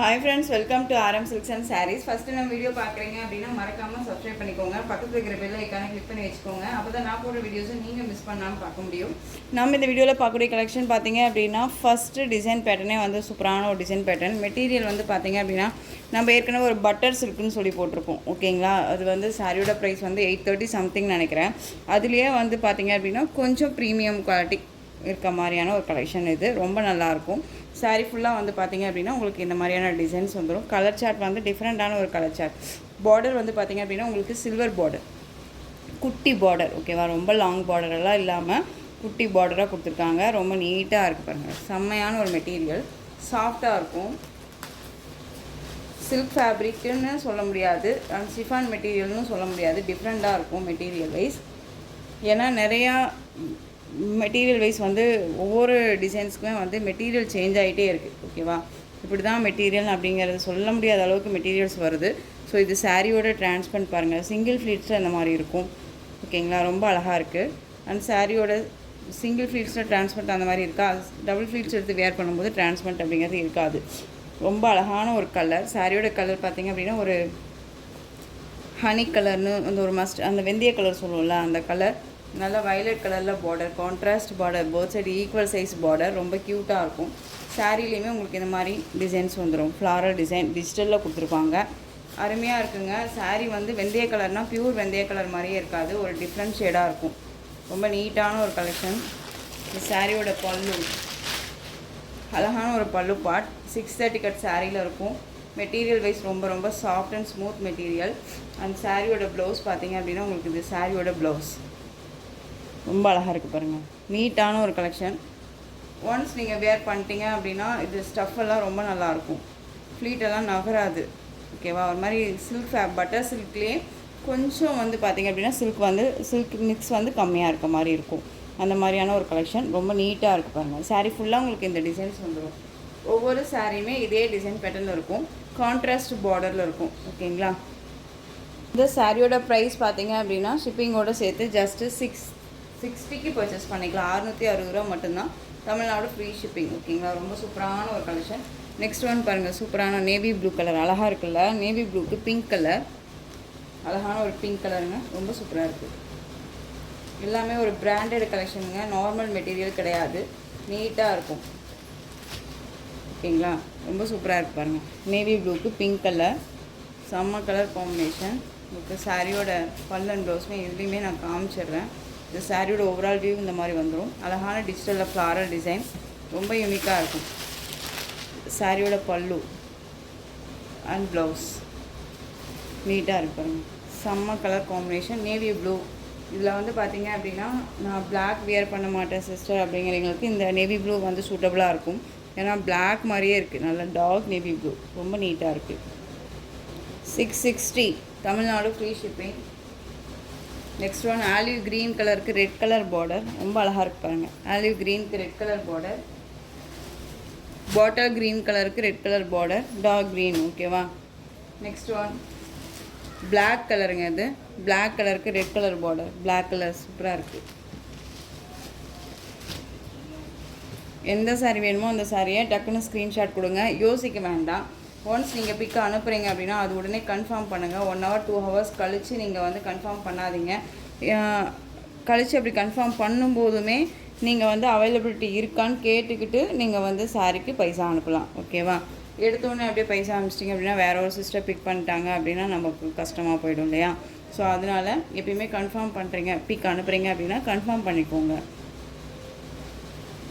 Hi friends, welcome to RM Silks and Sarees. First நம்ம video பார்க்குறீங்க அப்படின்னா மறக்காமல் சப்ஸ்கிரைப் பண்ணிக்கோங்க. பக்கத்தில் இருக்கிற பெல் ஐக்கானை கிளிக் பண்ணி வச்சுக்கோங்க. அப்போ தான் நான் போடுற வீடியோஸை நீங்கள் மிஸ் பண்ணாமல் பார்க்க முடியும். நம்ம இந்த வீடியோவில் பார்க்கக்கூடிய கலெக்ஷன் பார்த்தீங்க அப்படின்னா ஃபஸ்ட்டு டிசைன் பேட்டர்னே வந்து சூப்பரான ஒரு டிசைன் பேட்டர்ன். மெட்டீரியல் வந்து பார்த்தீங்க அப்படின்னா நம்ம ஏற்கனவே ஒரு பட்டர் சில்க்குன்னு சொல்லி போட்டிருப்போம். ஓகேங்களா, அது வந்து சாரியோட ப்ரைஸ் வந்து 830 சம்திங் நினைக்கிறேன். அதுலேயே வந்து பார்த்தீங்க அப்படின்னா கொஞ்சம் ப்ரீமியம் குவாலிட்டி இருக்க மாதிரியான ஒரு கலெக்ஷன். இது ரொம்ப நல்லாயிருக்கும். சாரீ ஃபுல்லாக வந்து பார்த்திங்க அப்படின்னா உங்களுக்கு இந்த மாதிரியான டிசைன்ஸ் வந்துடும். கலர் சார்ட் வந்து டிஃப்ரெண்ட்டான ஒரு கலர் சார்ட். பார்டர் வந்து பார்த்திங்க அப்படின்னா உங்களுக்கு சில்வர் பார்டர், குட்டி பார்டர். ஓகேவா, ரொம்ப லாங் பார்டரெல்லாம் இல்லாமல் குட்டி பார்டராக கொடுத்துருக்காங்க. ரொம்ப நீட்டாக இருக்குது பாருங்கள். செம்மையான ஒரு மெட்டீரியல், சாஃப்டாக இருக்கும். சில்க் ஃபேப்ரிக்குன்னு சொல்ல முடியாது, சிஃபான் மெட்டீரியல்னு சொல்ல முடியாது. டிஃப்ரெண்ட்டாக இருக்கும் மெட்டீரியல் வைஸ். ஏன்னா நிறையா மெட்டீரியல் வைஸ் வந்து ஒவ்வொரு டிசைன்ஸுக்குமே வந்து மெட்டீரியல் சேஞ்ச் ஆகிட்டே இருக்குது. ஓகேவா, இப்படி தான் மெட்டீரியல் அப்படிங்கிறது சொல்ல முடியாத அளவுக்கு மெட்டீரியல்ஸ் வருது. ஸோ இது சாரியோட டிரான்ஸ்பரண்ட் பாருங்கள், சிங்கிள் ஃப்ளீட்ஸில் இந்த மாதிரி இருக்கும். ஓகேங்களா, ரொம்ப அழகாக இருக்குது. அண்ட் சாரியோட சிங்கிள் ஃப்ளீட்ஸில் டிரான்ஸ்பரண்ட் அந்த மாதிரி இருக்கா, டபுள் ஃப்ளீட்ஸ் எடுத்து வேர் பண்ணும்போது டிரான்ஸ்பரண்ட் அப்படிங்கிறது இருக்காது. ரொம்ப அழகான ஒரு கலர். சாரியோட கலர் பார்த்திங்க அப்படின்னா ஒரு ஹனி கலர்னு அந்த ஒரு அந்த வெந்தய கலர் சொல்லுவோம்ல, அந்த கலர். நல்லா வயலட் கலரில் border, contrast border, both side equal size border. ரொம்ப க்யூட்டாக இருக்கும். சாரீலேயுமே உங்களுக்கு இந்த மாதிரி டிசைன்ஸ் வந்துடும். ஃப்ளாரல் டிசைன் டிஜிட்டலில் கொடுத்துருப்பாங்க. அருமையாக இருக்குங்க. சாரீ வந்து வெந்தய கலர்னால் பியூர் வெந்தய கலர் மாதிரியே இருக்காது, ஒரு டிஃப்ரெண்ட் ஷேடாக இருக்கும். ரொம்ப நீட்டான ஒரு கலெக்ஷன். இந்த சாரியோட பல்லு அழகான ஒரு பல்லு பார்ட் 630 கட் சாரியில் இருக்கும். மெட்டீரியல் வைஸ் ரொம்ப ரொம்ப soft and smooth material. And சாரியோட ப்ளவுஸ் பார்த்திங்க அப்படின்னா உங்களுக்கு இது சாரியோட ப்ளவுஸ் ரொம்ப அழகாக இருக்குது பாருங்கள். நீட்டான ஒரு கலெக்ஷன். ஒன்ஸ் நீங்கள் வேர் பண்ணிட்டீங்க அப்படின்னா இது ஸ்டஃப்பெல்லாம் ரொம்ப நல்லாயிருக்கும். ஃப்ளீட்டெல்லாம் நகராது. ஓகேவா, ஒரு மாதிரி சில்க் பட்டர் சில்க்லேயே கொஞ்சம் வந்து பார்த்திங்க அப்படின்னா சில்க் மிக்ஸ் வந்து கம்மியாக இருக்க மாதிரி இருக்கும். அந்த மாதிரியான ஒரு கலெக்ஷன். ரொம்ப நீட்டாக இருக்குது பாருங்கள். சாரீ ஃபுல்லாக உங்களுக்கு இந்த டிசைன்ஸ் வந்துடும். ஒவ்வொரு சாரியுமே இதே டிசைன் பேட்டர்னில் இருக்கும். கான்ட்ராஸ்ட் பார்டரில் இருக்கும். ஓகேங்களா, இந்த சாரியோட ப்ரைஸ் பார்த்திங்க அப்படின்னா ஷிப்பிங்கோடு சேர்த்து ஜஸ்ட்டு 660க்கு பர்ச்சேஸ் பண்ணிக்கலாம். 660 ரூபா மட்டும்தான். Tamil Nadu free shipping. ஓகேங்களா, ரொம்ப சூப்பரான ஒரு கலெக்ஷன். நெக்ஸ்ட் ஒன் பாருங்கள், சூப்பரான நேவி ப்ளூ கலர். அழகாக இருக்குல்ல, நேவி ப்ளூக்கு பிங்க் கலர். அழகான ஒரு பிங்க் கலருங்க, ரொம்ப சூப்பராக இருக்குது. எல்லாமே ஒரு பிராண்டட் கலெக்ஷனுங்க, நார்மல் மெட்டீரியல் கிடையாது. நீட்டாக இருக்கும். ஓகேங்களா, ரொம்ப சூப்பராக இருக்குது பாருங்கள். நேவி ப்ளூக்கு பிங்க் கலர், செம்ம கலர் காம்பினேஷன். உங்களுக்கு சாரியோட பல்லன் ப்ளவுஸுமே இதுலேயுமே நான் காமிச்சிடுறேன். இந்த சாரியோட ஓவரால் வியூ இந்த மாதிரி வந்துடும். அழகான டிஜிட்டலில் ஃப்ளாரல் டிசைன், ரொம்ப யூனிக்காக இருக்கும். சாரியோட பல்லு அண்ட் ப்ளவுஸ் நீட்டாக இருக்கு பாருங்கள். செம்ம கலர் காம்பினேஷன், நேவி ப்ளூ. இதில் வந்து பார்த்திங்க அப்படின்னா நான் பிளாக் வியர் பண்ண மாட்டேன் சிஸ்டர் அப்படிங்கிறவங்களுக்கு இந்த நேவி ப்ளூ வந்து சூட்டபுளாக இருக்கும். ஏன்னா பிளாக் மாதிரியே இருக்குது, நல்லா டார்க் நேவி ப்ளூ, ரொம்ப நீட்டாக இருக்குது. 660 Tamil Nadu free shipping. Next one olive green கலருக்கு ரெட் கலர் பார்டர். ரொம்ப அழகாக இருக்கு பாருங்கள். ஆலிவ் க்ரீனுக்கு red colour border, bottle green கலருக்கு red colour border, dark green. ஓகேவா, நெக்ஸ்ட் ஒன் பிளாக் கலருங்க. இது பிளாக் கலருக்கு red colour border, black colour சூப்பராக இருக்குது. எந்த சாரீ வேணுமோ அந்த சாரியை டக்குன்னு ஸ்க்ரீன்ஷாட் கொடுங்க, யோசிக்க வேண்டாம். ஒன்ஸ் நீங்கள் பிக்கை அனுப்புகிறீங்க அப்படின்னா அது உடனே கன்ஃபார்ம் பண்ணுங்கள். 1 hour 2 hours கழித்து நீங்கள் வந்து கன்ஃபார்ம் பண்ணாதீங்க. கழித்து அப்படி கன்ஃபார்ம் பண்ணும்போதுமே நீங்கள் வந்து அவைலபிலிட்டி இருக்கான்னு கேட்டுக்கிட்டு நீங்கள் வந்து சாரிக்கு பைசா அனுப்பலாம். ஓகேவா, எடுத்தோடனே அப்படியே பைசா அனுப்பிச்சிட்டிங்க அப்படின்னா வேறு ஒரு சிஸ்டர் பிக் பண்ணிட்டாங்க அப்படின்னா நமக்கு கஷ்டமாக போயிடும் இல்லையா. ஸோ அதனால் எப்பயுமே கன்ஃபார்ம் பண்ணுறீங்க, பிக் அனுப்புகிறீங்க அப்படின்னா கன்ஃபார்ம் பண்ணிக்கோங்க.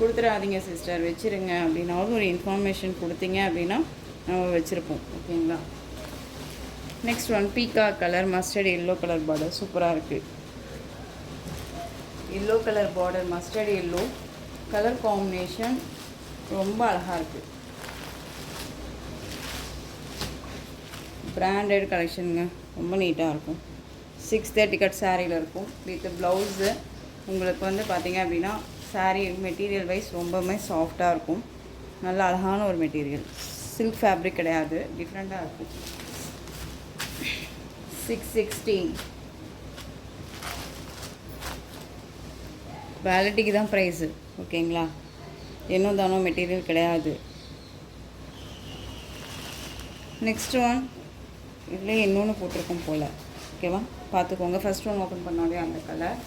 கொடுத்துடாதீங்க சிஸ்டர், வச்சுருங்க அப்படின்னாவது ஒரு இன்ஃபர்மேஷன் கொடுத்தீங்க அப்படின்னா நம்ம வச்சுருப்போம். ஓகேங்களா, நெக்ஸ்ட் ஒன் பீக்கா colour, mustard yellow colour border. சூப்பராக இருக்குது. Yellow colour border, mustard yellow colour combination ரொம்ப அழகாக இருக்குது. பிராண்டட் கலெக்ஷனுங்க, ரொம்ப நீட்டாக இருக்கும். 630 கட் சாரியில் இருக்கும் வித் ப்ளவுஸு. உங்களுக்கு வந்து பார்த்திங்க அப்படின்னா சாரீ மெட்டீரியல் வைஸ் ரொம்பவுமே சாஃப்டாக இருக்கும். நல்ல அழகான ஒரு மெட்டீரியல், சில்க் ஃபேப்ரிக் கிடையாது, டிஃப்ரெண்ட்டாக இருக்கும். 660 வேலிட்டிக்கு தான் ப்ரைஸு. ஓகேங்களா, இன்னும் தானோ மெட்டீரியல் கிடையாது. நெக்ஸ்ட் ஒன் இதில் இன்னொன்று போட்டிருக்கோம் போல், ஓகேவா? பார்த்துக்கோங்க. ஃபஸ்ட் ஒன் ஓப்பன் பண்ணாலே அந்த colour.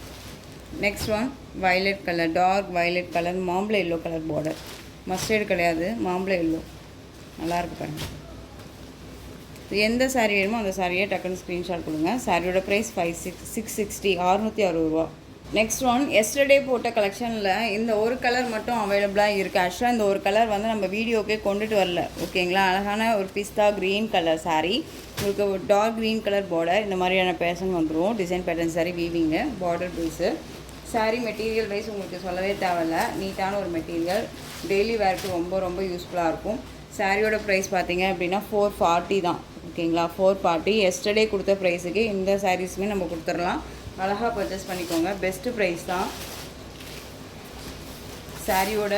Next one violet colour, dark violet colour, மாம்பழ எல்லோ கலர் பார்டர். மஸ்டர்டு கிடையாது, மாம்பழ எல்லோ. நல்லாயிருக்கு பாருங்கள். எந்த சாரீ வேணுமோ அந்த சாரியை டக்குன்னு ஸ்க்ரீன்ஷாட் கொடுங்க. சாரியோட ப்ரைஸ் 660, 660 நெக்ஸ்ட் ஒன் எஸ்டர்டே போட்ட கலெக்ஷனில் இந்த ஒரு கலர் மட்டும் அவைலபிளாக இருக்குது. ஆக்சுவலாக இந்த ஒரு கலர் வந்து நம்ம வீடியோக்கே கொண்டுட்டு வரல, ஓகேங்களா? அழகான ஒரு பிஸ்தா க்ரீன் கலர் சாரீ, உங்களுக்கு ஒரு டார்க் க்ரீன் கலர் பார்டர், இந்த மாதிரியான பேஷன் வந்துடும். Design pattern sari, weaving, border base. Sari material wise உங்களுக்கு சொல்லவே தேவையில்ல, நீட்டான ஒரு மெட்டீரியல், டெய்லி வேர்க்கு ரொம்ப ரொம்ப யூஸ்ஃபுல்லாக இருக்கும். சாரியோட ப்ரைஸ் பார்த்தீங்க அப்படின்னா 440 தான், ஓகேங்களா? 440. எஸ்டர்டே கொடுத்த ப்ரைஸுக்கு இந்த சாரீஸுமே நம்ம கொடுத்துடலாம். அழகாக பர்ச்சேஸ் பண்ணிக்கோங்க, பெஸ்ட்டு ப்ரைஸ் தான். சாரியோட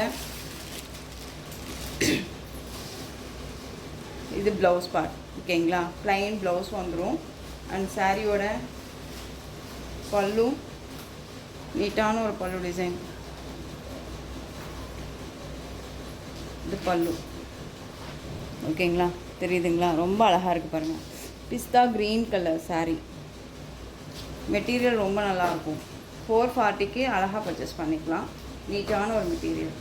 இது ப்ளவுஸ் பார்ட், ஓகேங்களா? ப்ளைன் ப்ளவுஸ் வந்துடும். அண்ட் சாரியோட பல்லு நீட்டான ஒரு பல்லு டிசைன். இது பல்லு, ஓகேங்களா? தெரியுதுங்களா? ரொம்ப அழகாக இருக்குது பாருங்கள். பிஸ்தா க்ரீன் கலர் சாரீ, மெட்டீரியல் ரொம்ப நல்லாயிருக்கும். 440க்கு அழகாக பர்ச்சேஸ் பண்ணிக்கலாம். நீட்டான ஒரு material.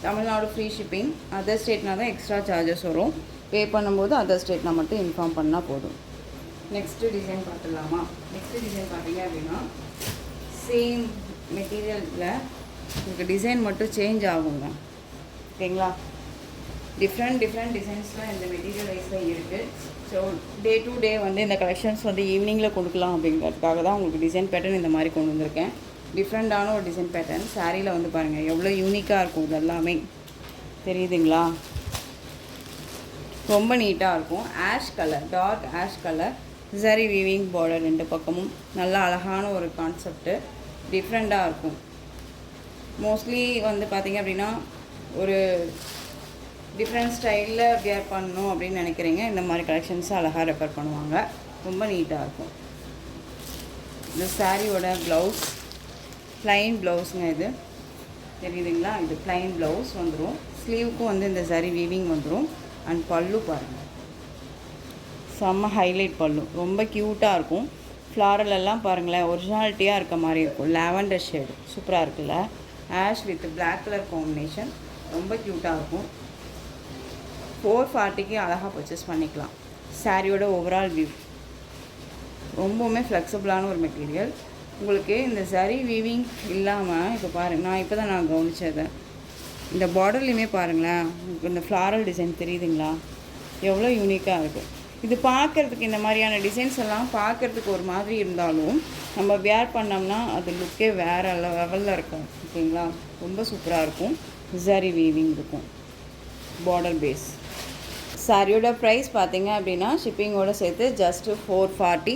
Tamil Nadu free shipping. Other ஸ்டேட்னால் தான் எக்ஸ்ட்ரா சார்ஜஸ் வரும். பே பண்ணும்போது அதர் ஸ்டேட்னால் மட்டும் இன்ஃபார்ம் பண்ணால் போதும். நெக்ஸ்ட்டு டிசைன் பார்த்துடலாமா? நெக்ஸ்ட்டு டிசைன் பார்த்தீங்க அப்படின்னா சேம் மெட்டீரியலில் உங்களுக்கு டிசைன் மட்டும் சேஞ்ச் ஆகுங்க, ஓகேங்களா? டிஃப்ரெண்ட் டிசைன்ஸில் இந்த மெட்டீரியல் வைஸில் இருக்குது. ஸோ டே டு டே வந்து இந்த கலெக்ஷன்ஸ் வந்து ஈவினிங்கில் கொடுக்கலாம் அப்படிங்கிறதுக்காக தான் உங்களுக்கு டிசைன் பேட்டர்ன் இந்த மாதிரி கொண்டு வந்திருக்கேன். டிஃப்ரெண்ட்டான ஒரு டிசைன் பேட்டர்ன். சாரியில் வந்து பாருங்கள் எவ்வளோ யூனிக்காக இருக்கும். இது எல்லாமே தெரியுதுங்களா? ரொம்ப நீட்டாக இருக்கும். Ash colour, dark ash colour, சரி வீவிங் பார்டர், ரெண்டு பக்கமும் நல்லா அழகான ஒரு கான்செப்ட்டு. டிஃப்ரெண்ட்டாக இருக்கும். மோஸ்ட்லி வந்து பார்த்திங்க அப்படின்னா ஒரு டிஃப்ரெண்ட் ஸ்டைலில் வியர் பண்ணணும் அப்படின்னு நினைக்கிறீங்க, இந்த மாதிரி கலெக்ஷன்ஸை அழகாக ரெஃபர் பண்ணுவாங்க. ரொம்ப நீட்டாக இருக்கும். இந்த சாரியோட ப்ளவுஸ் ப்ளைன் ப்ளவுஸுங்க, இது தெரியுதுங்களா? இது ப்ளைன் ப்ளவுஸ் வந்துடும். ஸ்லீவுக்கும் வந்து இந்த சரி வீவிங் வந்துடும். அண்ட் பல்லு பாருங்கள், செம்ம ஹைலைட் பல்லு, ரொம்ப க்யூட்டாக இருக்கும். ஃப்ளாரலெல்லாம் பாருங்களேன், ஒரிஜினாலிட்டியாக இருக்க மாதிரி இருக்கும். லாவெண்டர் ஷேடு சூப்பராக இருக்குல்ல? Ash with black colour combination, ரொம்ப க்யூட்டாக இருக்கும். 440க்கு அழகாக பர்ச்சேஸ் பண்ணிக்கலாம். சாரியோட ஓவரால் வியூ ரொம்பவுமே ஃப்ளெக்சிபிளான ஒரு மெட்டீரியல். உங்களுக்கு இந்த சரி வீவிங் இல்லாமல் இப்போ பாருங்கள், நான் கவனித்ததை இந்த பார்டர்லையுமே பாருங்களேன், உங்களுக்கு இந்த ஃப்ளாரல் டிசைன் தெரியுதுங்களா? எவ்வளோ யூனிக்காக இருக்குது. இது பார்க்குறதுக்கு இந்த மாதிரியான டிசைன்ஸ் எல்லாம் பார்க்குறதுக்கு ஒரு மாதிரி இருந்தாலும் நம்ம வேர் பண்ணோம்னா அது லுக்கே வேறு லெவலில் இருக்கும், ஓகேங்களா? ரொம்ப சூப்பராக இருக்கும். சரி வீவிங் இருக்கும், பார்டர் பேஸ். சாரியோட ப்ரைஸ் பார்த்தீங்க அப்படின்னா ஷிப்பிங்கோடு சேர்த்து just 440.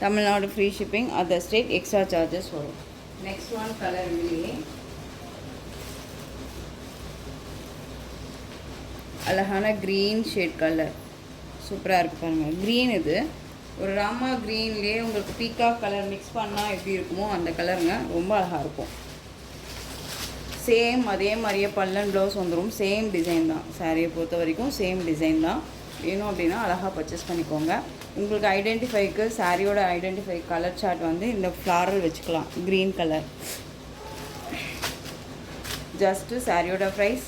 Tamil Nadu free shipping, other state extra charges வரும். நெக்ஸ்ட் ஒன் கலர் இல்லையே, அழகான க்ரீன் ஷேட் கலர், சூப்பராக இருக்குது பாருங்கள். க்ரீன் இது ஒரு ராமா க்ரீன்லேயே உங்களுக்கு பீகாக் கலர் மிக்ஸ் பண்ணால் எப்படி இருக்குமோ அந்த கலருங்க, ரொம்ப அழகாக இருக்கும். சேம் அதே மாதிரியே பல்லன் ப்ளவுஸ் வந்துடும். சேம் டிசைன் தான். சாரியை பொறுத்த வரைக்கும் சேம் டிசைன் தான். வேணும் அப்படின்னா அழகாக பர்ச்சேஸ் பண்ணிக்கோங்க. உங்களுக்கு ஐடென்டிஃபைக்கு சாரியோட ஐடென்டிஃபை கலர் சார்ட் வந்து இந்த ஃப்ளாரல் வச்சுக்கலாம், க்ரீன் கலர். ஜஸ்ட்டு சாரியோட ப்ரைஸ்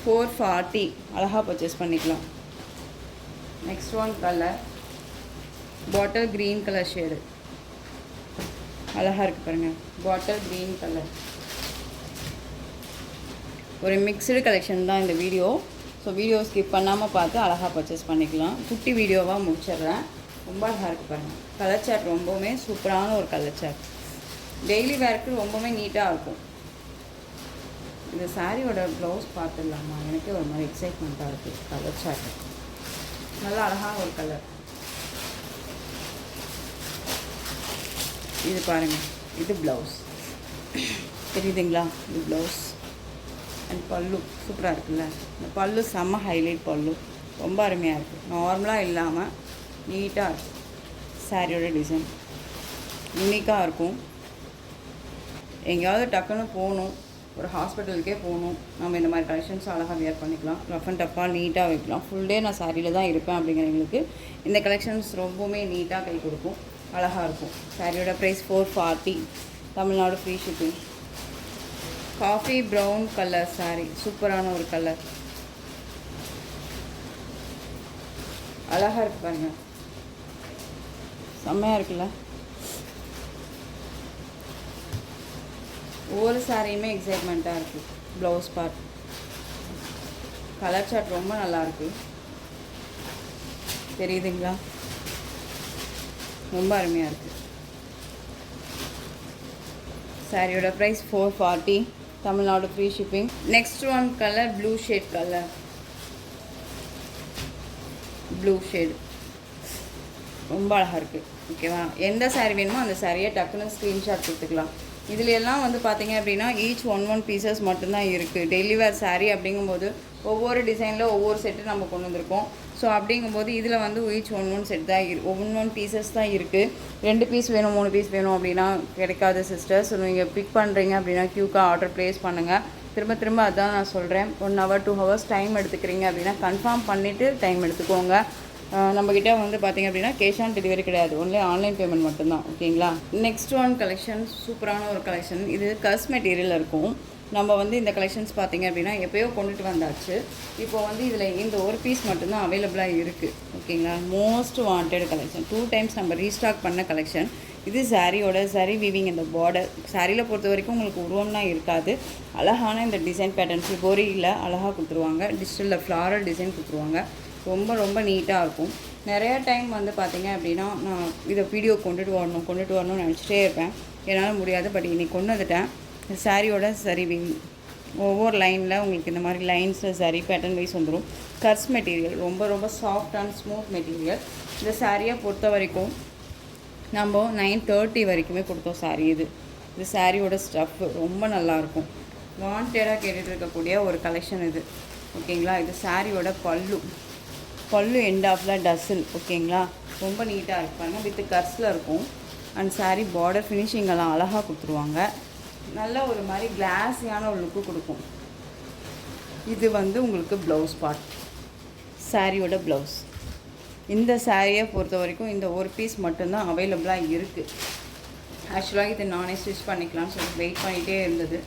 440, அழகாக பர்ச்சேஸ் பண்ணிக்கலாம். Next one colour bottle green colour shade, அழகாக இருக்குது பாருங்கள். பாட்டில் க்ரீன் கலர் ஒரு மிக்சடு கலெக்ஷன் தான் இந்த வீடியோ. ஸோ வீடியோ ஸ்கிப் பண்ணாமல் பார்த்து அழகாக பர்ச்சேஸ் பண்ணிக்கலாம். குட்டி வீடியோவாக முடிச்சிடுறேன். ரொம்ப அழகாக இருக்குது பாருங்கள். கலர் சார்ட் ரொம்பவுமே சூப்பரான ஒரு கலர் சார்ட். டெய்லி வேர்க்கு ரொம்பவுமே நீட்டாக இருக்கும். இந்த சாரியோட ப்ளவுஸ் பார்த்துடலாமா? எனக்கே ஒரு மாதிரி எக்ஸைட்மெண்ட்டாக இருக்குது. கலர் சார்ட் நல்லா அழகான ஒரு கலர். இது பாருங்கள், இது ப்ளவுஸ் தெரியுதுங்களா? இது ப்ளவுஸ் அண்ட் பல்லு சூப்பராக இருக்குல்ல? இந்த பல்லு செம்ம ஹைலைட் பல்லு, ரொம்ப அருமையாக இருக்குது. நார்மலாக இல்லாமல் நீட்டாக இருக்குது. சாரியோட டிசைன் யூனிக்காக இருக்கும். எங்கேயாவது டக்குன்னு போகணும், ஒரு ஹாஸ்பிட்டலுக்கே போகணும், நம்ம இந்த மாதிரி கலெக்ஷன்ஸ் அழகாக வியர் பண்ணிக்கலாம். ரஃப் அண்ட் டஃப்பாக நீட்டாக வைக்கலாம். ஃபுல் டே நான் சாரியில் தான் இருப்பேன் அப்படிங்கிறவங்களுக்கு இந்த கலெக்ஷன்ஸ் ரொம்பவுமே நீட்டாக கை கொடுக்கும், அழகாக இருக்கும். சாரியோட price 440, Tamil Nadu free shipping. Coffee brown colour sari, சூப்பரான ஒரு கலர், அழகாக இருக்குது பாருங்கள், செம்மையாக இருக்குல்ல. ஒவ்வொரு சாரியுமே எக்ஸைட்மெண்ட்டாக இருக்குது. ப்ளவுஸ் பார்ட், கலர் சார்ட் ரொம்ப நல்லாயிருக்கு, தெரியுதுங்களா? ரொம்ப அருமையாக இருக்குது. சாரியோட price 440, Tamil Nadu free shipping. Next one colour blue shade colour, blue shade ரொம்ப அழகாக இருக்குது. ஓகேவா? எந்த சாரீ வேணுமோ அந்த சாரியை டக்குன்னு ஸ்க்ரீன்ஷாட் கொடுத்துக்கலாம். இதில் எல்லாம் வந்து பார்த்திங்க அப்படின்னா ஈச் ஒன் பீசஸ் மட்டும்தான் இருக்குது. டெய்லி வேர் சாரீ அப்படிங்கும்போது ஒவ்வொரு டிசைனில் ஒவ்வொரு செட்டு நம்ம கொண்டு வந்திருக்கோம். ஸோ அப்படிங்கும்போது இதில் வந்து ஈச் ஒன் செட் தான் ஒன் பீசஸ் தான் இருக்குது. 2 பீஸ் வேணும் 3 பீஸ் வேணும் அப்படின்னா கிடைக்காது சிஸ்டர்ஸ். நீங்கள் பிக் பண்ணுறீங்க அப்படின்னா க்யூக்காக ஆர்டர் ப்ளேஸ் பண்ணுங்கள். திரும்ப அதுதான் நான் சொல்கிறேன். 1 hour 2 hours டைம் எடுத்துக்கிறீங்க அப்படின்னா கன்ஃபார்ம் பண்ணிவிட்டு டைம் எடுத்துக்கோங்க. நம்மக்கிட்ட வந்து பார்த்திங்க அப்படின்னா கேஷ் ஆன் டெலிவரி கிடையாது, ஒன்லி ஆன்லைன் பேமெண்ட் மட்டும்தான். ஓகேங்களா? நெக்ஸ்ட் ஒன் கலெக்ஷன் சூப்பரான ஒரு கலெக்ஷன். இது கஸ் மெட்டீரியல் இருக்கும். நம்ம வந்து இந்த கலெக்ஷன்ஸ் பார்த்திங்க அப்படின்னா எப்போயோ கொண்டுட்டு வந்தாச்சு. இப்போ வந்து இதில் இந்த ஒரு பீஸ் மட்டும்தான் அவைலபிளாக இருக்குது. ஓகேங்களா? மோஸ்ட் வாண்டட் கலெக்ஷன், 2 times நம்ம ரீஸ்டாக் பண்ண கலெக்ஷன். இது சாரியோட சரி வீவிங். இந்த பார்டர் சாரியில் பொறுத்த வரைக்கும் உங்களுக்கு உருவம்லாம் இருக்காது. அழகான இந்த டிசைன் பேட்டர்ன்ஸ் பொரியில் அழகாக கொடுத்துருவாங்க. டிஜிட்டலில் ஃப்ளாரல் டிசைன் கொடுத்துருவாங்க. ரொம்ப நீட்டாக இருக்கும். நிறையா டைம் வந்து பார்த்திங்க அப்படின்னா நான் இதை வீடியோ கொண்டுட்டு வரணும்னு நினச்சிட்டே இருப்பேன். என்னால் முடியாது. பட் இன்றைக்கி கொண்டு வந்துட்டேன். சாரியோட சரி வீவிங், ஒவ்வொரு லைனில் உங்களுக்கு இந்த மாதிரி லைன்ஸில் சரி பேட்டர்ன் வைஸ் வந்துடும். கர்ஸ் மெட்டீரியல் ரொம்ப சாஃப்ட் அண்ட் ஸ்மூத் மெட்டீரியல். இந்த சாரியை பொறுத்த வரைக்கும் நம்ம 930 வரைக்குமே கொடுத்தோம் சாரி. இது சாரியோட ஸ்டஃப் ரொம்ப நல்லாயிருக்கும். வாண்டடாக கேட்டுட்டு இருக்கக்கூடிய ஒரு கலெக்ஷன் இது. ஓகேங்களா? இது சாரியோட பல்லு எண்ட் ஆஃபில் டசில். ஓகேங்களா? ரொம்ப நீட்டாக இருப்பாங்க. வித் கர்ஸில் இருக்கும். அண்ட் சாரி பார்டர் ஃபினிஷிங்கெல்லாம் அழகாக கொடுத்துருவாங்க. நல்ல ஒரு மாதிரி கிளாஸியான ஒரு லுக்கு கொடுக்கும். இது வந்து உங்களுக்கு ப்ளவுஸ் பார்ட், சாரியோட ப்ளவுஸ். இந்த சாரியை பொறுத்த வரைக்கும் இந்த ஒரு பீஸ் மட்டும்தான் அவைலபிளாக இருக்குது. ஆக்சுவலாக இது நானே ஸ்டிச் பண்ணிக்கலாம்னு சொல்லி வெயிட் பண்ணிகிட்டே இருந்தது.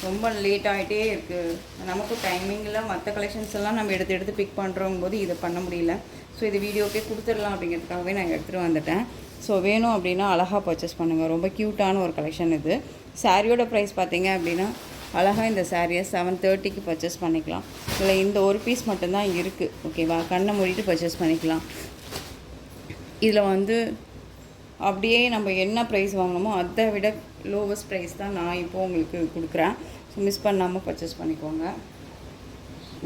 ரொம்ப லேட் ஆகிட்டே இருக்குது. நமக்கும் டைமிங்கில் மற்ற கலெக்ஷன்ஸ் எல்லாம் நம்ம எடுத்து பிக் பண்ணுறோங்கும் போது இதை பண்ண முடியல. ஸோ இது வீடியோக்கே கொடுத்துடலாம் அப்படிங்கிறதுக்காகவே நான் எடுத்துகிட்டு வந்துட்டேன். ஸோ வேணும் அப்படின்னா அழகாக பர்ச்சேஸ் பண்ணுங்கள். ரொம்ப க்யூட்டான ஒரு கலெக்ஷன் இது. சாரியோட ப்ரைஸ் பார்த்தீங்க அப்படின்னா அழகாக இந்த சாரியை 730க்கு பர்ச்சேஸ் பண்ணிக்கலாம். இல்லை இந்த ஒரு பீஸ் மட்டும்தான் இருக்குது. ஓகேவா? கண்ணை மூடிட்டு பர்ச்சேஸ் பண்ணிக்கலாம். இதில் வந்து அப்படியே நம்ம என்ன ப்ரைஸ் வாங்கணுமோ அதை விட லோவஸ்ட் ப்ரைஸ் தான் நான் இப்போது உங்களுக்கு கொடுக்குறேன். ஸோ மிஸ் பண்ணாமல் பர்ச்சேஸ் பண்ணிக்கோங்க.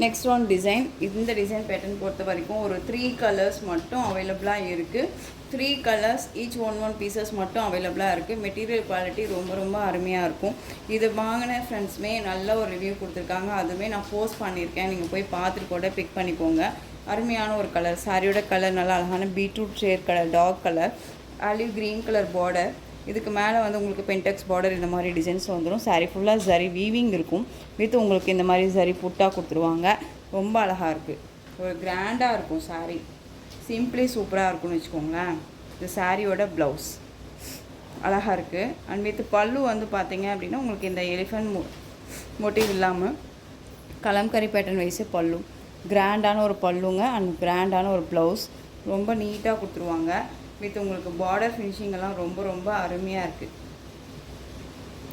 Next one design. இந்த டிசைன் பேட்டர்ன் பொறுத்த வரைக்கும் ஒரு 3 கலர்ஸ் மட்டும் அவைலபிளாக இருக்குது. 3 கலர்ஸ் ஈச் ஒன் பீசஸ் மட்டும் அவைலபிளாக இருக்குது. மெட்டீரியல் குவாலிட்டி ரொம்ப அருமையாக இருக்கும். இது வாங்கின ஃப்ரெண்ட்ஸுமே நல்ல ஒரு ரிவ்யூ கொடுத்துருக்காங்க. அதுவுமே நான் போஸ்ட் பண்ணியிருக்கேன். நீங்கள் போய் பார்த்துட்டு கூட பிக் பண்ணிக்கோங்க. அருமையான ஒரு கலர். சாரியோட கலர் நல்லா அழகான beetroot shade colour, dark colour, olive green colour border. இதுக்கு மேலே வந்து உங்களுக்கு பென்டெக்ஸ் பார்டர் இந்த மாதிரி டிசைன்ஸ் வந்துடும். சாரீ ஃபுல்லாக சரி வீவிங் இருக்கும். வித் உங்களுக்கு இந்த மாதிரி சரி புட்டாக கொடுத்துருவாங்க. ரொம்ப அழகாக இருக்குது. ஒரு கிராண்டாக இருக்கும் சாரீ. சிம்பிளி சூப்பராக இருக்கும்னு வச்சுக்கோங்களேன். இது சாரியோட ப்ளவுஸ் அழகாக இருக்குது. அண்ட் வித் பல்லு வந்து பார்த்திங்க அப்படின்னா உங்களுக்கு இந்த எலிஃபண்ட் மோட்டிவ் இல்லாமல் கலம்கரி பேட்டர்ன் வைஸே பல்லு. கிராண்டான ஒரு பல்லுங்க. அண்ட் கிராண்டான ஒரு ப்ளவுஸ். ரொம்ப நீட்டாக கொடுத்துருவாங்க. வித் உங்களுக்கு பார்டர் ஃபினிஷிங் எல்லாம் ரொம்ப அருமையாக இருக்குது.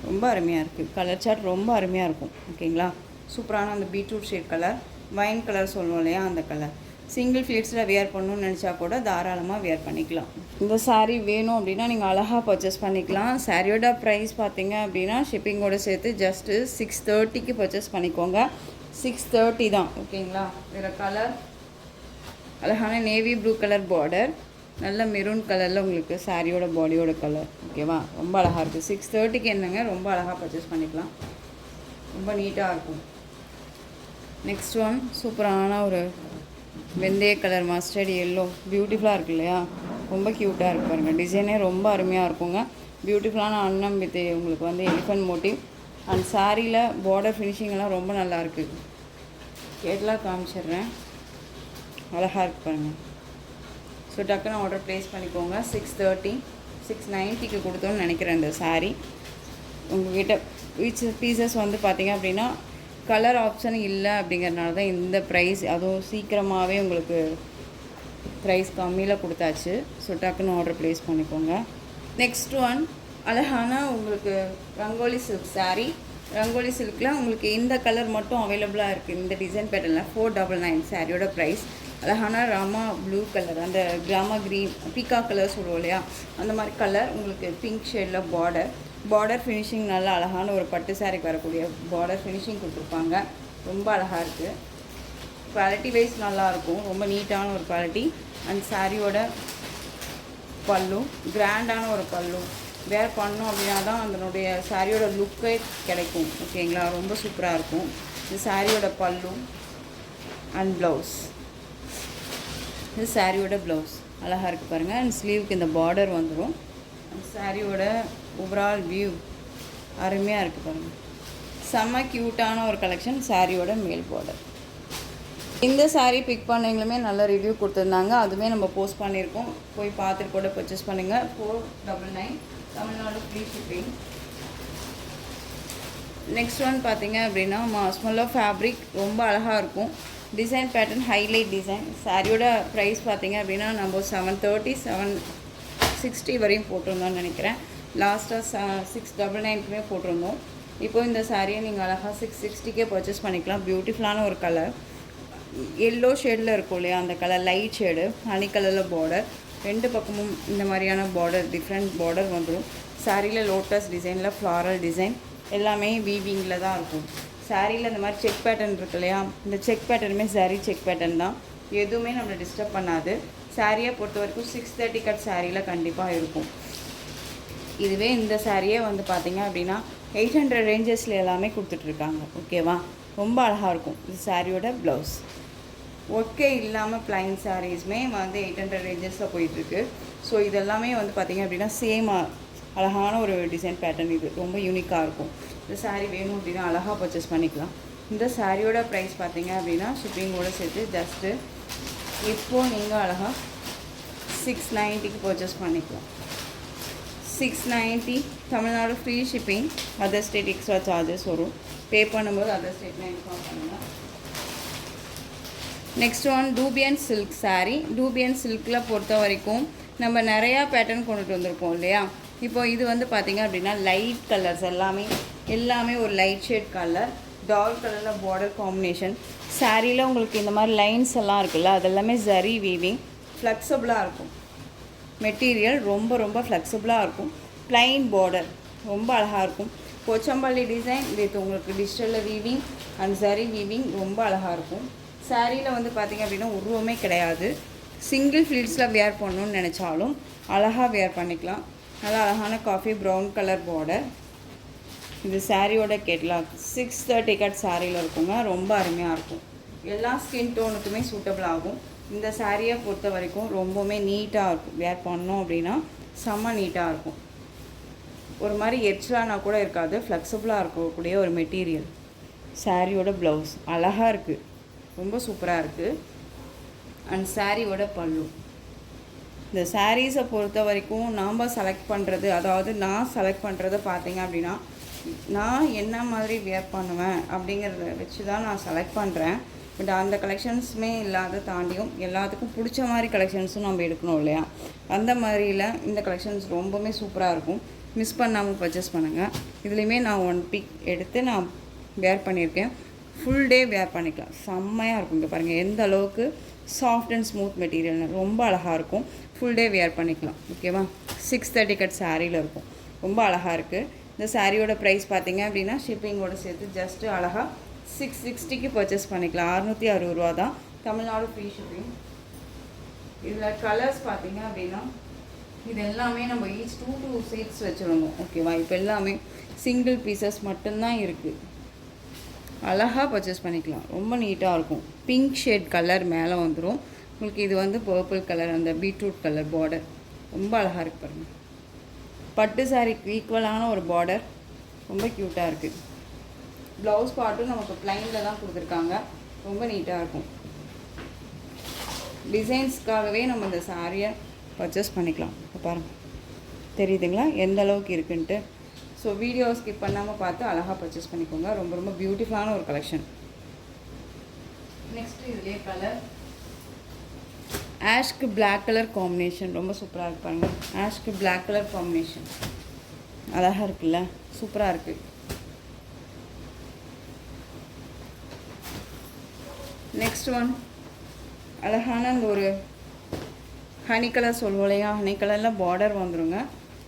ரொம்ப அருமையாக இருக்குது. கலர் சார்ட் ரொம்ப அருமையாக இருக்கும். ஓகேங்களா? சூப்பரான அந்த beetroot shade colour, wine colour சொல்லுவோம் இல்லையா, அந்த கலர். சிங்கிள் ஃப்ளீட்ஸில் வியர் பண்ணணும்னு நினச்சா கூட தாராளமாக வியர் பண்ணிக்கலாம். இந்த சாரீ வேணும் அப்படின்னா நீங்கள் அழகாக பர்ச்சேஸ் பண்ணிக்கலாம். சாரியோட ப்ரைஸ் பார்த்தீங்க அப்படின்னா ஷிப்பிங்கோடு சேர்த்து ஜஸ்ட்டு 630க்கு பர்ச்சேஸ் பண்ணிக்கோங்க. 630 தான். ஓகேங்களா? வேறு கலர் அழகான நேவி ப்ளூ கலர் பார்டர், நல்ல மெரூன் கலரில் உங்களுக்கு சாரியோட பாடியோட கலர். ஓகேவா? ரொம்ப அழகாக இருக்குது. 630க்கு என்னங்க ரொம்ப அழகாக பர்ச்சேஸ் பண்ணிக்கலாம். ரொம்ப நீட்டாக இருக்கும். நெக்ஸ்ட் ஒன் சூப்பரான ஒரு வெந்தய கலர், மஸ்டர்ட் எல்லோ, பியூட்டிஃபுல்லாக இருக்குது இல்லையா? ரொம்ப க்யூட்டாக இருக்குது பாருங்கள். டிசைனே ரொம்ப அருமையாக இருக்குங்க. பியூட்டிஃபுல்லான அன்னம் வித் உங்களுக்கு வந்து எலிஃபண்ட் மோட்டிவ் அண்ட் சாரியில் பார்டர் ஃபினிஷிங்கெல்லாம் ரொம்ப நல்லாயிருக்கு. கேட்லாக் காமிச்சிடுறேன். அழகாக இருக்கு பாருங்கள். ஸோ டக்குன்னு ஆர்டர் ப்ளேஸ் பண்ணிக்கோங்க. 690க்கு கொடுத்தோன்னு நினைக்கிறேன் இந்த சாரீ. உங்கள்கிட்ட பீசஸ் வந்து பார்த்திங்க அப்படின்னா கலர் ஆப்ஷன் இல்லை அப்படிங்கிறனால தான் இந்த ப்ரைஸ். அதுவும் சீக்கிரமாகவே உங்களுக்கு ப்ரைஸ் கம்மியில் கொடுத்தாச்சு. ஸோ டக்குன்னு ஆர்டர் ப்ளேஸ் பண்ணிக்கோங்க. நெக்ஸ்ட் ஒன் அழகான உங்களுக்கு ரங்கோலி சில்க் சாரீ. ரங்கோலி சில்கில் உங்களுக்கு இந்த கலர் மட்டும் அவைலபிளாக இருக்குது. இந்த டிசைன் பேட்டர்னில் 499 சாரியோட ப்ரைஸ். அழகான ராமா ப்ளூ கலர், அந்த கிராமா க்ரீன் பீக்கா கலர் சொல்லுவோம் இல்லையா, அந்த மாதிரி கலர் உங்களுக்கு பிங்க் ஷேடில் பார்டர் ஃபினிஷிங் நல்லா அழகான ஒரு பட்டு சாரிக்கு வரக்கூடிய பார்டர் ஃபினிஷிங் கொடுத்துருப்பாங்க. ரொம்ப அழகாக இருக்குது. குவாலிட்டி வைஸ் நல்லாயிருக்கும். ரொம்ப நீட்டான ஒரு குவாலிட்டி. அண்ட் சாரியோட பல்லு கிராண்டான ஒரு பல்லு வேர் பண்ணோம் அப்படின்னா தான் அதனுடைய சாரியோட லுக்கே கிடைக்கும். ஓகேங்களா, ரொம்ப சூப்பராக இருக்கும். இந்த சாரியோட பல்லு அண்ட் ப்ளவுஸ். இது சாரியோட ப்ளவுஸ் அழகாக இருக்குது பாருங்கள். அண்ட் ஸ்லீவுக்கு இந்த பார்டர் வந்துடும். அந்த சாரியோட ஓவரால் வியூ அருமையாக இருக்குது பாருங்கள். செம்ம க்யூட்டான ஒரு கலெக்ஷன். சாரியோட மேல் பார்டர். இந்த சாரீ பிக் பண்ணவங்களுமே நல்ல ரிவ்யூ கொடுத்துருந்தாங்க. அதுவுமே நம்ம போஸ்ட் பண்ணியிருக்கோம். போய் பார்த்துட்டு கூட பர்ச்சேஸ் பண்ணுங்கள். 499 Tamil Nadu free shipping. Next one பார்த்தீங்க அப்படின்னா மாஸ்மல்லோ ஃபேப்ரிக். ரொம்ப அழகாக இருக்கும். Design pattern highlight design. சாரியோட ப்ரைஸ் பார்த்தீங்க அப்படின்னா நம்ம 730 760 வரையும் போட்டிருந்தோம்னு நினைக்கிறேன். லாஸ்ட்டாக 699க்குமே போட்டிருந்தோம். இப்போது இந்த சாரியை நீங்கள் அழகாக 660க்கே பர்ச்சேஸ் பண்ணிக்கலாம். பியூட்டிஃபுல்லான ஒரு கலர். எல்லோ ஷேடில் இருக்கும் இல்லையா, அந்த கலர் லைட் ஷேடு ஹனி கலரில் பார்டர். ரெண்டு பக்கமும் இந்த மாதிரியான பார்டர், டிஃப்ரெண்ட் பார்டர் வந்துடும். சாரியில் லோட்டஸ் டிசைனில் ஃப்ளாரல் டிசைன் எல்லாமே வீவிங்கில் தான் இருக்கும். சாரியில் இந்த மாதிரி செக் பேட்டர்ன் இருக்கு இல்லையா, இந்த செக் பேட்டர்னுமே சாரி செக் பேட்டர்ன் தான். எதுவுமே நம்மளை டிஸ்டர்ப் பண்ணாது. சாரியை பொறுத்த வரைக்கும் 630 கட் சாரியில் கண்டிப்பாக இருக்கும். இதுவே இந்த சாரியே வந்து பார்த்திங்க அப்படின்னா 800 ரேஞ்சஸில் எல்லாமே கொடுத்துட்ருக்காங்க. ஓகேவா, ரொம்ப அழகாக இருக்கும். இது சாரியோட ப்ளவுஸ். ஒர்க்கே இல்லாமல் ப்ளைன் சாரீஸுமே வந்து 800 ரேஞ்சஸில் போயிட்டுருக்கு. ஸோ இதெல்லாமே வந்து பார்த்திங்க அப்படின்னா சேம் அழகான ஒரு டிசைன் பேட்டர்ன். இது ரொம்ப யூனிக்காக இருக்கும். இந்த சாரீ வேணும் அப்படின்னா அழகாக பர்ச்சேஸ் பண்ணிக்கலாம். இந்த சாரியோட ப்ரைஸ் பார்த்திங்க அப்படின்னா ஷிப்பிங்கோடு சேர்த்து ஜஸ்ட்டு இப்போது நீங்கள் அழகாக 690க்கு பர்ச்சேஸ் பண்ணிக்கலாம். 690 Tamil Nadu free shipping. Other state extra charges வரும். பே பண்ணும்போது அதர் ஸ்டேட்லாம் இன்ஃபார்ம் பண்ணுங்கள். Next one dupion silk sari. Dupion சில்கில் பொறுத்த வரைக்கும் நம்ம நிறையா பேட்டர்ன் கொண்டுட்டு வந்திருப்போம் இல்லையா. இப்போது இது வந்து பார்த்திங்க அப்படின்னா லைட் கலர்ஸ் எல்லாமே ஒரு லைட் ஷேட் கலர், டார்க் கலரில் பார்டர் காம்பினேஷன். சாரியில் உங்களுக்கு இந்த மாதிரி லைன்ஸ் எல்லாம் இருக்குல்ல, அதெல்லாமே ஜரி வீவிங். ஃப்ளெக்சிபிளாக இருக்கும். மெட்டீரியல் ரொம்ப ரொம்ப ஃப்ளெக்சிபிளாக இருக்கும். ப்ளைன் பார்டர் ரொம்ப அழகாக இருக்கும். கொச்சம்பள்ளி டிசைன் வித் உங்களுக்கு டிஜிட்டலில் வீவிங் அண்ட் ஜரி வீவிங் ரொம்ப அழகாக இருக்கும். சாரியில் வந்து பார்த்திங்க அப்படின்னா உருவமே கிடையாது. சிங்கிள் ஃப்ளீட்ஸில் வேர் பண்ணணுன்னு நினச்சாலும் அழகாக வேர் பண்ணிக்கலாம். நல்லா அழகான காஃபி ப்ரௌன் கலர் பார்டர். இது சாரியோட கேட்லாக். 630 கட் சாரியில் இருக்குங்க. ரொம்ப அருமையாக இருக்கும். எல்லா ஸ்கின் டோனுக்குமே சூட்டபிள் ஆகும். இந்த சாரியை பொறுத்த வரைக்கும் ரொம்பவுமே நீட்டாக இருக்கும். வேர் பண்ணோம் அப்படின்னா செம்ம நீட்டாக இருக்கும். ஒரு மாதிரி எரிச்சலானா கூட இருக்காது. ஃப்ளெக்சிபிளாக இருக்கக்கூடிய ஒரு மெட்டீரியல். சாரியோட ப்ளவுஸ் அழகாக இருக்குது. ரொம்ப சூப்பராக இருக்குது. அண்ட் சாரியோட பல்லு. இந்த சாரீஸை பொறுத்த வரைக்கும் நாம் செலக்ட் பண்ணுறது, அதாவது நான் செலக்ட் பண்ணுறதை பார்த்தீங்க அப்படின்னா நான் என்ன மாதிரி வியர் பண்ணுவேன் அப்படிங்கிறத வச்சு தான் நான் செலக்ட் பண்ணுறேன். பட் அந்த கலெக்ஷன்ஸுமே இல்லாத தாண்டியும் எல்லாத்துக்கும் பிடிச்ச மாதிரி கலெக்ஷன்ஸும் நம்ம எடுக்கணும் இல்லையா. அந்த மாதிரியில் இந்த கலெக்ஷன்ஸ் ரொம்பவுமே சூப்பராக இருக்கும். மிஸ் பண்ணாமல் பர்ச்சேஸ் பண்ணுங்கள். இதுலேயுமே நான் 1 பிக் எடுத்து நான் வேர் பண்ணியிருக்கேன். ஃபுல் டே வேர் பண்ணிக்கலாம். செம்மையாக இருக்கும். இங்கே பாருங்கள் எந்த அளவுக்கு சாஃப்ட் அண்ட் ஸ்மூத் மெட்டீரியல்னு. ரொம்ப அழகாக இருக்கும். ஃபுல் டே வேர் பண்ணிக்கலாம். ஓகேவா. 630 கட் சாரியில் இருக்கும். ரொம்ப அழகாக இருக்குது. இந்த சாரியோட ப்ரைஸ் பார்த்திங்க அப்படின்னா ஷிப்பிங்கோடு சேர்த்து ஜஸ்ட்டு அழகாக 660க்கு பர்ச்சேஸ் பண்ணிக்கலாம். 660 ரூபா தான். Tamil Nadu free shipping. இதில் கலர்ஸ் பார்த்திங்க அப்படின்னா இது எல்லாமே நம்ம ஈச் 2 சீட்ஸ் வச்சுருந்தோம். ஓகேவா. இப்போ எல்லாமே சிங்கிள் பீசஸ் மட்டும்தான் இருக்குது. அழகாக பர்ச்சேஸ் பண்ணிக்கலாம். ரொம்ப நீட்டாக இருக்கும். பிங்க் ஷேட் கலர் மேலே வந்துடும் உங்களுக்கு. இது வந்து பர்பிள் கலர், அந்த பீட்ரூட் கலர் பார்டர் ரொம்ப அழகாக இருக்குது பாருங்கள். பட்டு சாரிக்கு ஈக்குவலான ஒரு பார்டர். ரொம்ப க்யூட்டாக இருக்குது. ப்ளவுஸ் பார்ட்டும் நமக்கு ப்ளைனில் தான் கொடுத்துருக்காங்க. ரொம்ப நீட்டாக இருக்கும். டிசைன்ஸ்க்காகவே நம்ம இந்த சாரியை பர்ச்சேஸ் பண்ணிக்கலாம். இப்போ பாருங்கள், தெரியுதுங்களா எந்த அளவுக்கு இருக்குன்ட்டு. ஸோ வீடியோ ஸ்கிப் பண்ணாமல் பார்த்து அழகாக பர்ச்சேஸ் பண்ணிக்கோங்க. ரொம்ப ரொம்ப பியூட்டிஃபுல்லான ஒரு கலெக்ஷன். நெக்ஸ்ட்டு இதுலேயே கலர் ஆஷ்க்கு பிளாக் கலர் காம்பினேஷன் ரொம்ப சூப்பராக இருக்கு பாருங்கள். ஆஷ்க்கு பிளாக் கலர் காம்பினேஷன் அழகாக இருக்குல்ல, சூப்பராக இருக்குது. நெக்ஸ்ட் ஒன் அழகான அந்த ஒரு ஹனி கலர் சொல்லுவோம் இல்லையா, ஹனி கலரில் பார்டர் வந்துடுங்க.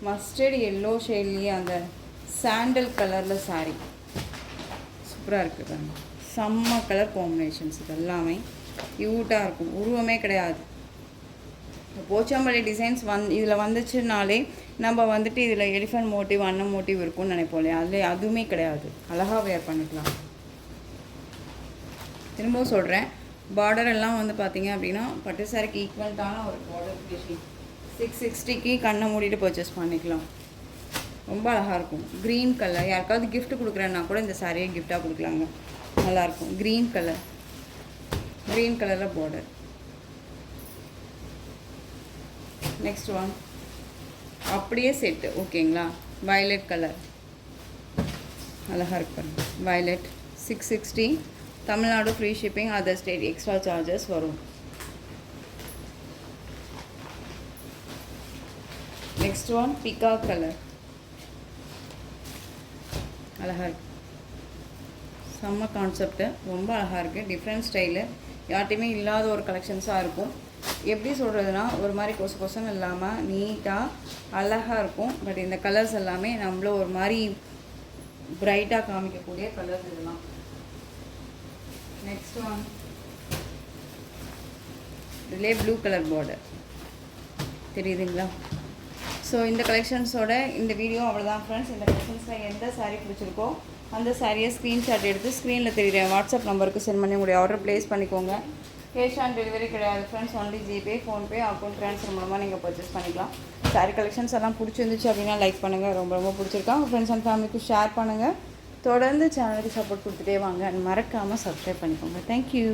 மஸ்டர்ட் எல்லோ ஷேட்லேயே அந்த சாண்டல் கலரில் சாரீ சூப்பராக இருக்குது பாருங்கள். செம்ம கலர் காம்பினேஷன்ஸ் இது எல்லாமே க்யூட்டாக இருக்கும். உருவமே கிடையாது. போச்சம்பள்ளி டிசைன்ஸ் இதில் வந்துச்சுனாலே நம்ம வந்துட்டு இதில் எலிஃபண்ட் மோட்டிவ் அன்னம் மோட்டிவ் இருக்கும்னு நினைப்போம் இல்லையா, அதில் அதுவுமே கிடையாது. அழகாக வேர் பண்ணிக்கலாம். திரும்பவும் சொல்கிறேன், பார்டர் எல்லாம் வந்து பார்த்திங்க அப்படின்னா பட்டு சாரிக்கு ஈக்குவல்ட்டான ஒரு பார்டர் ஃபினிஷிங். 660க்கு கண்ணை மூடிட்டு பர்ச்சேஸ் பண்ணிக்கலாம். ரொம்ப அழகாக இருக்கும். க்ரீன் கலர், யாருக்காவது கிஃப்ட் கொடுக்குறேன்னா கூட இந்த சாரியை கிஃப்டாக கொடுக்கலாங்க. நல்லாயிருக்கும். க்ரீன் கலரில் பார்டர். நெக்ஸ்ட் ஒன் அப்படியே செட்டு ஓகேங்களா. வயலட் கலர் அழகாக இருக்கு பாருங்க. Violet 660. Tamil Nadu free shipping, other state extra charges வரும். நெக்ஸ்ட் ஒன் பிகாக் கலர் அழகாக இருக்குது. செம்ம கான்செப்ட்டு, ரொம்ப அழகாக இருக்குது. டிஃப்ரெண்ட் ஸ்டைலு, யார்ட்டையுமே இல்லாத ஒரு கலெக்ஷன்ஸாக இருக்கும். எப்படி சொல்கிறதுனா ஒரு மாதிரி கொசன்னு இல்லாமல் நீட்டாக அழகாக இருக்கும். பட் இந்த கலர்ஸ் எல்லாமே நம்மள ஒரு மாதிரி பிரைட்டாக காமிக்கக்கூடிய கலர்ஸ் இதெல்லாம். நெக்ஸ்ட் ஒன் இதிலே ப்ளூ கலர் பார்டர் தெரியுதுங்களா. ஸோ இந்த கலெக்ஷன்ஸோட இந்த வீடியோ அவ்வளோதான் ஃப்ரெண்ட்ஸ். இந்த கலெக்ஷன்ஸில் எந்த சாரீ பிடிச்சிருக்கோ அந்த சாரியை ஸ்க்ரீன்ஷாட் எடுத்து ஸ்க்ரீனில் தெரியுற வாட்ஸ்அப் நம்பருக்கு சென்ட் பண்ணி உங்களுடைய ஆர்டர் ப்ளேஸ் பண்ணிக்கோங்க. கேஷ் ஆன் டெலிவரி கிடையாது friends. Only GPay, PhonePe, account transfer மூலமாக நீங்கள் பர்ச்சேஸ் பண்ணிக்கலாம். சாரீ கலெக்ஷன்ஸ் எல்லாம் பிடிச்சிருந்துச்சு அப்படின்னா லைக் பண்ணுங்கள். ரொம்ப ரொம்ப பிடிச்சிருக்கா உங்கள் ஃப்ரெண்ட்ஸ் அண்ட் ஃபேமிலிக்கு ஷேர் பண்ணுங்கள். தொடர்ந்து சேனலுக்கு சப்போர்ட் கொடுத்துட்டே வாங்க. மறக்காமல் சப்ஸ்கிரைப் பண்ணிக்கோங்க. தேங்க்யூ.